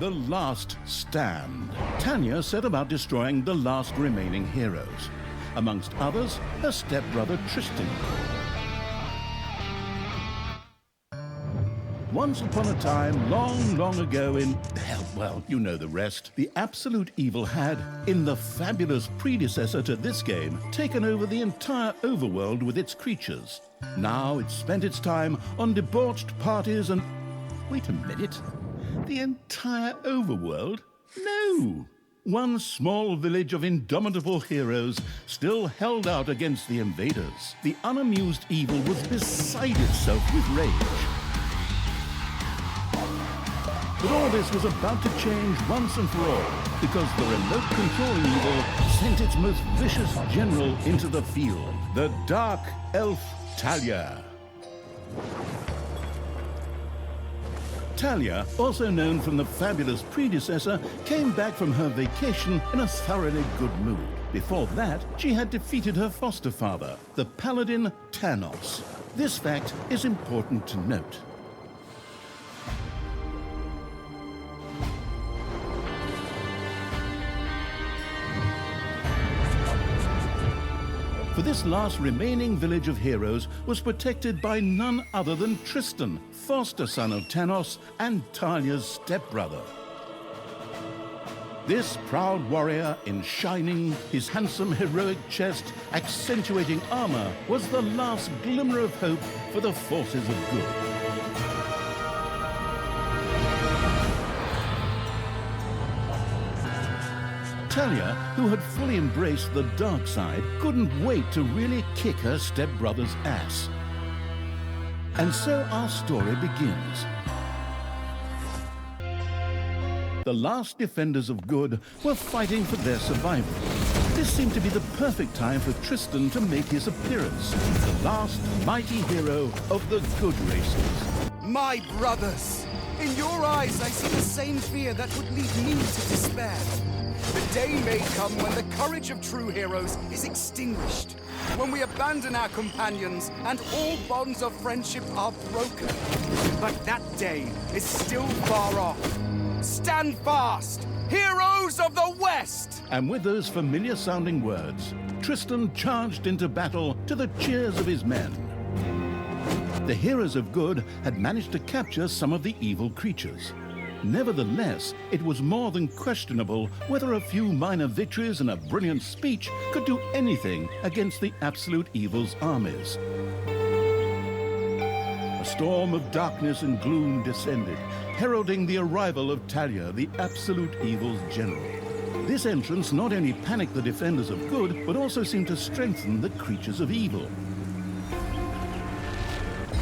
The Last Stand. Talia set about destroying the last remaining heroes. Amongst others, her stepbrother Tristan. Once upon a time, long, long ago in, well, you know the rest, the absolute evil had, in the fabulous predecessor to this game, taken over the entire overworld with its creatures. Now it spent its time on debauched parties and... Wait a minute. The entire overworld? No! One small village of indomitable heroes still held out against the invaders. The unamused evil was beside itself with rage. But all this was about to change once and for all, because the remote controlling evil sent its most vicious general into the field, the dark elf Talia. Talia, also known from the fabulous predecessor, came back from her vacation in a thoroughly good mood. Before that, she had defeated her foster father, the paladin Thanos. This fact is important to note. For this last remaining village of heroes was protected by none other than Tristan, foster son of Thanos and Talia's stepbrother. This proud warrior in shining, his handsome heroic chest accentuating armor, was the last glimmer of hope for the forces of good. Talia, who had fully embraced the dark side, couldn't wait to really kick her stepbrother's ass. And so our story begins. The last defenders of good were fighting for their survival. This seemed to be the perfect time for Tristan to make his appearance, the last mighty hero of the good races. My brothers! In your eyes I see the same fear that would lead me to despair. The day may come when the courage of true heroes is extinguished, when we abandon our companions and all bonds of friendship are broken. But that day is still far off. Stand fast, heroes of the West! And with those familiar-sounding words, Tristan charged into battle to the cheers of his men. The heroes of good had managed to capture some of the evil creatures. Nevertheless, it was more than questionable whether a few minor victories and a brilliant speech could do anything against the absolute evil's armies. A storm of darkness and gloom descended, heralding the arrival of Talia, the absolute evil's general. This entrance not only panicked the defenders of good, but also seemed to strengthen the creatures of evil.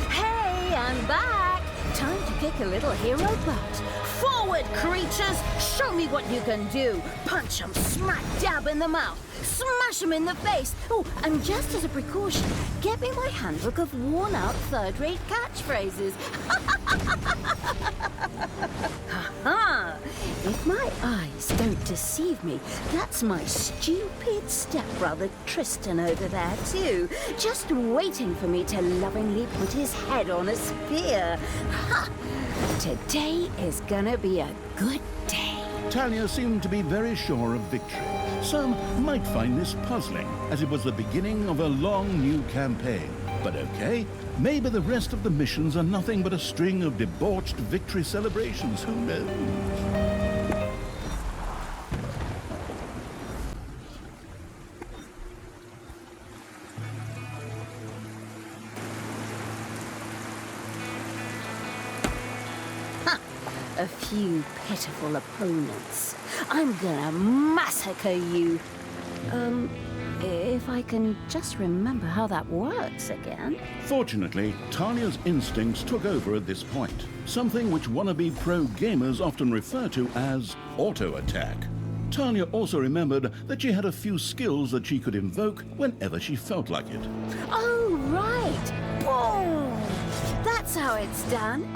Hey, I'm back! Time to kick a little hero butt. Forward, creatures! Show me what you can do! Punch 'em smack dab in the mouth! Smash 'em in the face! Oh, and just as a precaution, get me my handbook of worn-out third-rate catchphrases. Ha-ha! If my eyes don't deceive me, that's my stupid stepbrother Tristan over there too, just waiting for me to lovingly put his head on a spear. Ha! Today is gonna be a good day. Talia seemed to be very sure of victory. Some might find this puzzling, as it was the beginning of a long new campaign. But okay, maybe the rest of the missions are nothing but a string of debauched victory celebrations, who knows? A few pitiful opponents. I'm gonna massacre you. If I can just remember how that works again. Fortunately, Talia's instincts took over at this point, something which wannabe pro gamers often refer to as auto-attack. Talia also remembered that she had a few skills that she could invoke whenever she felt like it. Oh, right! Boom! That's how it's done.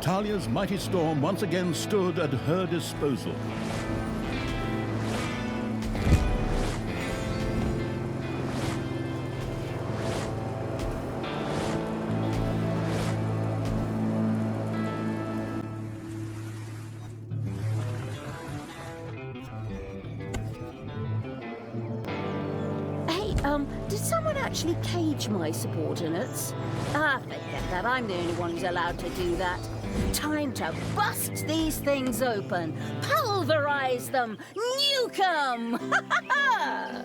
Talia's mighty storm once again stood at her disposal. Did someone actually cage my subordinates? Ah, forget that. I'm the only one who's allowed to do that. Time to bust these things open. Pulverize them. Nuke them! Ha ha ha!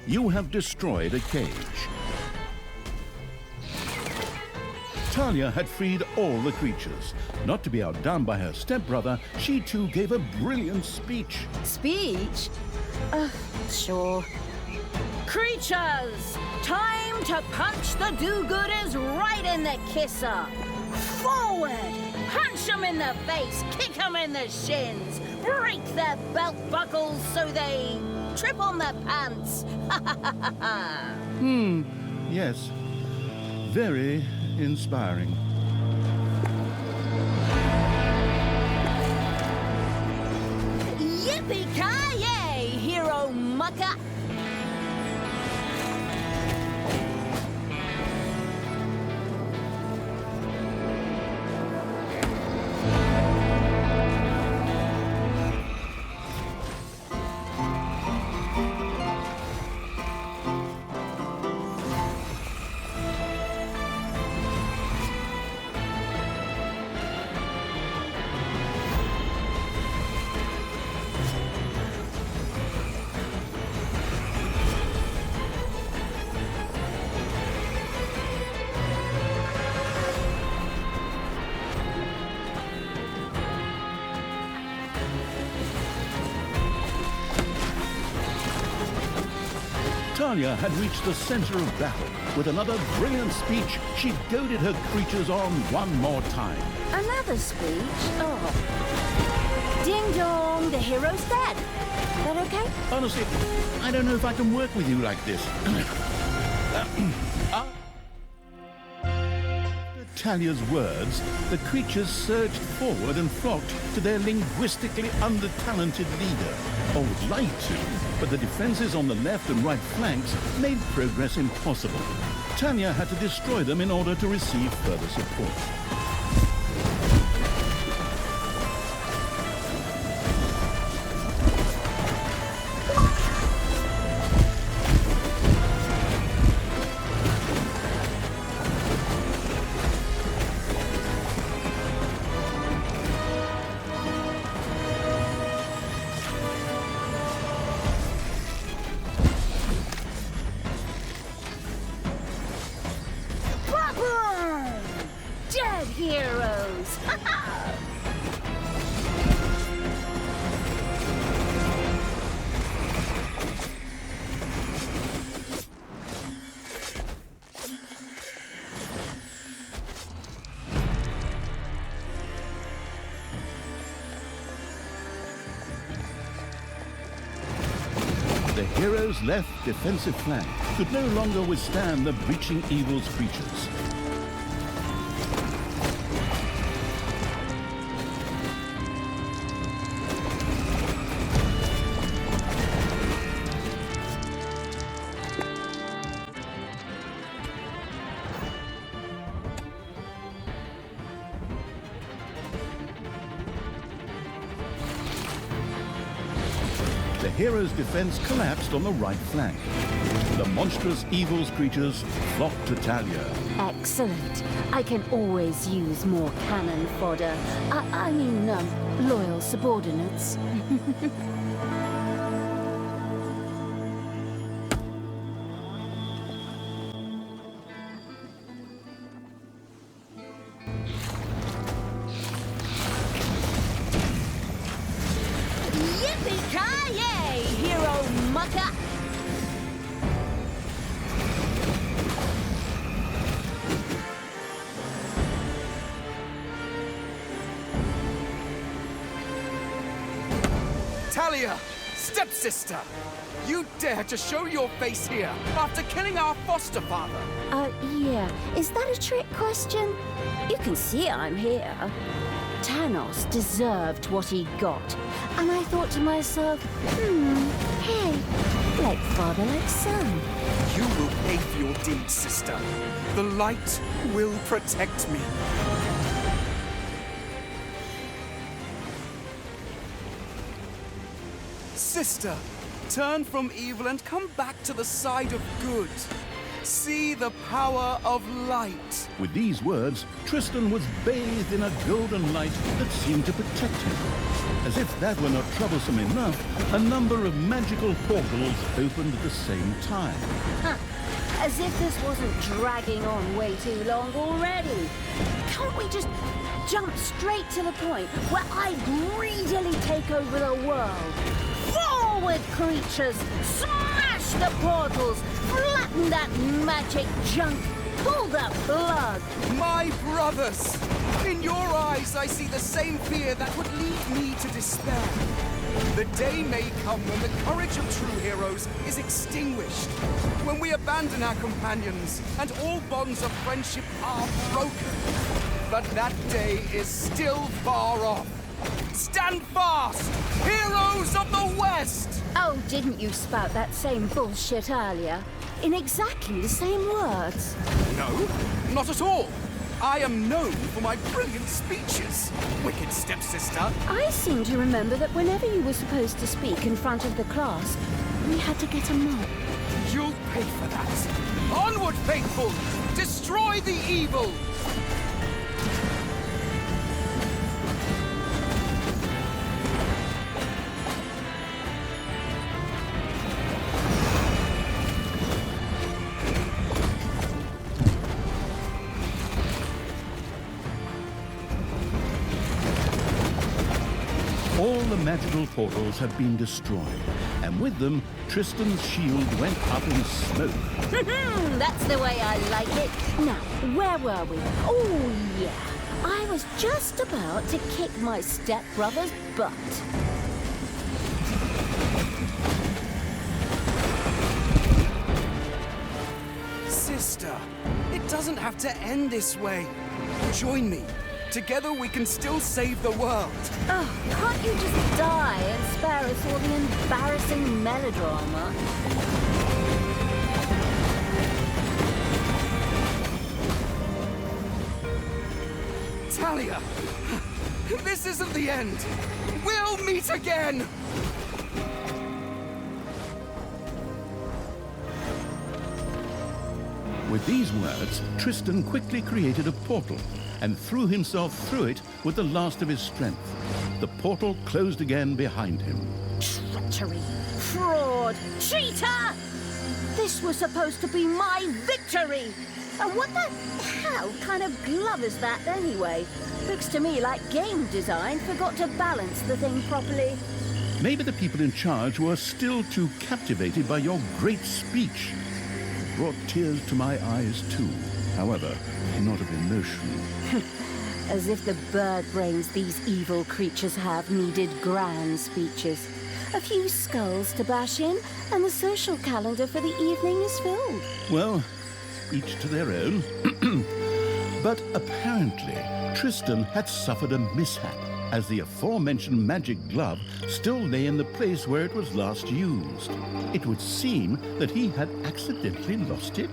You have destroyed a cage. Talia had freed all the creatures. Not to be outdone by her stepbrother, she too gave a brilliant speech. Speech? Sure. Creatures! Time to punch the do-gooders right in the kisser! Forward! Punch them in the face, kick them in the shins, break their belt buckles so they trip on their pants! Ha ha ha ha ha! Yes, very inspiring. Yippee-ki-yay, hero mucker! Talia had reached the center of battle. With another brilliant speech, she goaded her creatures on one more time. Another speech? Oh. Ding dong, the hero's dead. That okay? Honestly, I don't know if I can work with you like this. Talia's words, the creatures surged forward and flocked to their linguistically under-talented leader. Or would like to, but the defenses on the left and right flanks made progress impossible. Talia had to destroy them in order to receive further support. Dead heroes! The heroes' left defensive flank could no longer withstand the breaching evil's creatures. The heroes' defense collapsed on the right flank. The monstrous evil's creatures flocked to Talia. Excellent. I can always use more cannon fodder. I mean, loyal subordinates. Yippee-ki-yay, hero mucker! Talia, stepsister! You dare to show your face here after killing our foster father? Yeah. Is that a trick question? You can see I'm here. Thanos deserved what he got. And I thought to myself, hey, like father, like son. You will pay for your deeds, sister. The light will protect me. Sister, turn from evil and come back to the side of good. See the power of light. With these words, Tristan was bathed in a golden light that seemed to protect him. As if that were not troublesome enough, a number of magical portals opened at the same time. As if this wasn't dragging on way too long already. Can't we just jump straight to the point where I greedily take over the world? Forward, creatures! Smash the portals! Flatten that magic junk! Pull the plug! My brothers! In your eyes, I see the same fear that would lead me to despair. The day may come when the courage of true heroes is extinguished, when we abandon our companions and all bonds of friendship are broken. But that day is still far off. Stand fast, heroes of the West! Oh, didn't you spout that same bullshit earlier? In exactly the same words. No, not at all. I am known for my brilliant speeches, wicked stepsister. I seem to remember that whenever you were supposed to speak in front of the class, we had to get a mop. You'll pay for that. Onward, faithful! Destroy the evil! All the magical portals had been destroyed, and with them, Tristan's shield went up in smoke. That's the way I like it. Now, where were we? Oh, yeah. I was just about to kick my stepbrother's butt. Sister, it doesn't have to end this way. Join me. Together we can still save the world. Oh, can't you just die and spare us all the embarrassing melodrama? Talia, this isn't the end. We'll meet again. With these words, Tristan quickly created a portal and threw himself through it with the last of his strength. The portal closed again behind him. Treachery! Fraud! Cheater! This was supposed to be my victory! And what the hell kind of glove is that anyway? Looks to me like game design forgot to balance the thing properly. Maybe the people in charge were still too captivated by your great speech. It brought tears to my eyes too. However, not of emotion. As if the bird brains these evil creatures have needed grand speeches. A few skulls to bash in, and the social calendar for the evening is filled. Well, each to their own. But apparently, Tristan had suffered a mishap, as the aforementioned magic glove still lay in the place where it was last used. It would seem that he had accidentally lost it.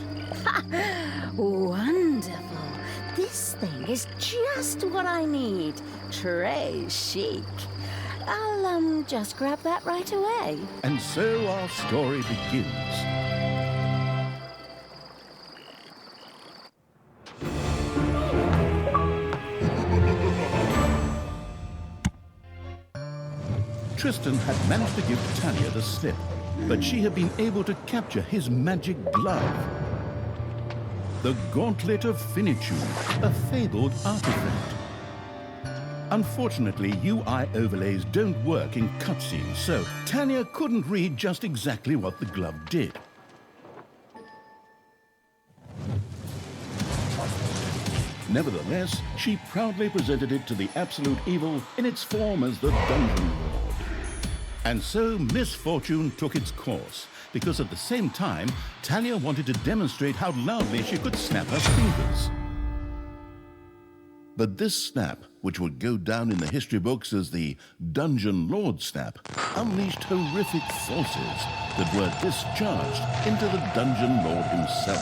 Wonderful. This thing is just what I need. Très chic. I'll, just grab that right away. And so our story begins. Tristan had managed to give Talia the slip, but she had been able to capture his magic glove. The Gauntlet of Finitude, a fabled artifact. Unfortunately, UI overlays don't work in cutscenes, so Talia couldn't read just exactly what the glove did. Nevertheless, she proudly presented it to the absolute evil in its form as the Dungeon Lord. And so misfortune took its course, because at the same time, Talia wanted to demonstrate how loudly she could snap her fingers. But this snap, which would go down in the history books as the Dungeon Lord snap, unleashed horrific forces that were discharged into the Dungeon Lord himself.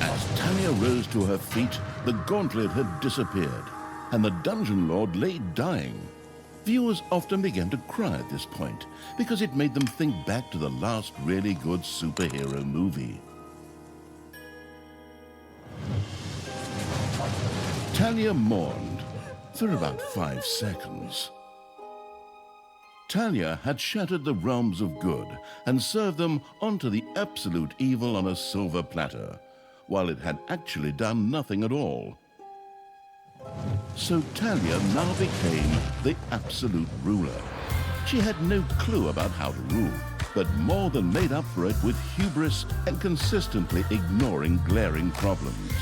As Tanya rose to her feet, the gauntlet had disappeared, and the Dungeon Lord lay dying. Viewers often began to cry at this point, because it made them think back to the last really good superhero movie. Talia mourned for about 5 seconds. Talia had shattered the realms of good and served them onto the absolute evil on a silver platter, while it had actually done nothing at all. So Talia now became the absolute ruler. She had no clue about how to rule, but more than made up for it with hubris and consistently ignoring glaring problems.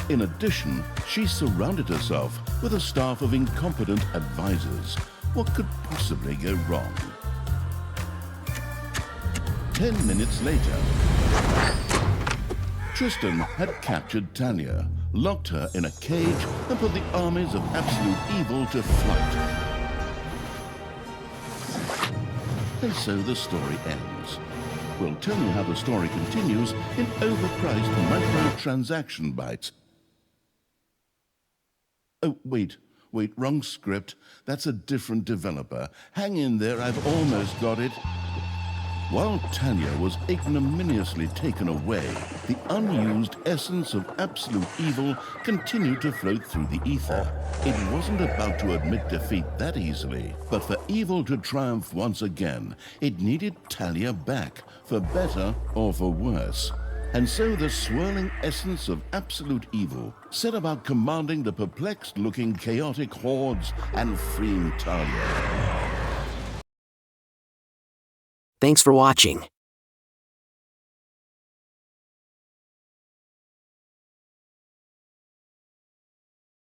In addition, she surrounded herself with a staff of incompetent advisors. What could possibly go wrong? 10 minutes later, Tristan had captured Tanya, locked her in a cage, and put the armies of absolute evil to flight. And so the story ends. We'll tell you how the story continues in overpriced microtransaction bites. Oh, wait, wrong script. That's a different developer. Hang in there, I've almost got it. While Tanya was ignominiously taken away, the unused essence of absolute evil continued to float through the ether. It wasn't about to admit defeat that easily, but for evil to triumph once again, it needed Talia back, for better or for worse. And so the swirling essence of absolute evil set about commanding the perplexed-looking chaotic hordes and freeing Talia. Thanks for watching.